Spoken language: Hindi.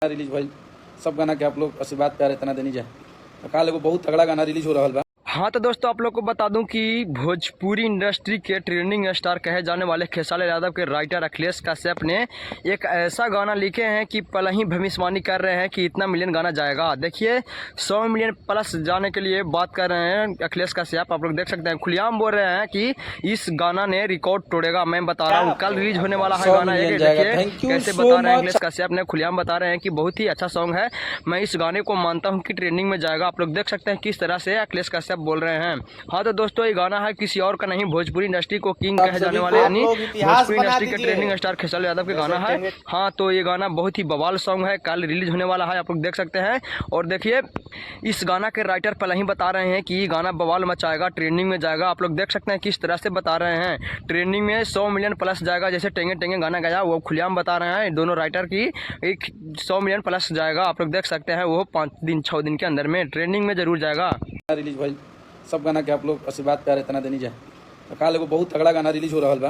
रिलीज भाई सब गाना के आप लोग आशीर्वाद प्यार इतना देनी जाए। काल एगो बहुत तगड़ा गाना रिलीज हो रहा बा। हाँ तो दोस्तों आप लोग को बता दूं कि भोजपुरी इंडस्ट्री के ट्रेंडिंग स्टार कहे जाने वाले खेसारी यादव के राइटर अखिलेश कश्यप ने एक ऐसा गाना लिखे हैं कि पल ही भविष्यवाणी कर रहे हैं कि इतना मिलियन गाना जाएगा। देखिए 100 मिलियन प्लस जाने के लिए बात कर रहे हैं अखिलेश कश्यप। आप लोग देख सकते हैं, खुलेआम बोल रहे हैं कि इस गाना ने रिकॉर्ड तोड़ेगा। मैं बता रहा हूँ कल रिलीज होने वाला है गाना। देखिए कैसे बता रहे हैं अखिलेश कश्यप ने, खुलेआम बता रहे हैं कि बहुत ही अच्छा सॉन्ग है। मैं इस गाने को मानता हूँ कि ट्रेंडिंग में जाएगा। आप लोग देख सकते हैं किस तरह से अखिलेश कश्यप बोल रहे हैं। हाँ तो दोस्तों ये गाना है किसी और का नहीं, भोजपुरी इंडस्ट्री को किंग कहे जाने वाले यानी भोजपुरी इंडस्ट्री के ट्रेंडिंग स्टार खेसारी यादव का गाना है। हाँ तो ये गाना बहुत ही बवाल सॉन्ग है, कल रिलीज होने वाला है। आप लोग देख सकते हैं। और देखिए इस गाना के राइटर पहले ही बता रहे हैं कि ये गाना बवाल मचाएगा, ट्रेंडिंग में जाएगा। आप लोग देख सकते हैं किस तरह से बता रहे हैं, ट्रेंडिंग में 100 मिलियन प्लस जाएगा। जैसे टेंगे टेंगे गाना गया वो खुलेआम बता रहे हैं दोनों राइटर की 100 मिलियन प्लस जाएगा। आप लोग देख सकते हैं वो 5 दिन 6 दिन के अंदर में ट्रेंडिंग में जरूर जाएगा। रिलीज भाई सब गाना के आप लोग आशीर्वाद प्यार इतना देनी जाए। काल एगो बहुत तगड़ा गाना रिलीज हो रहा बा।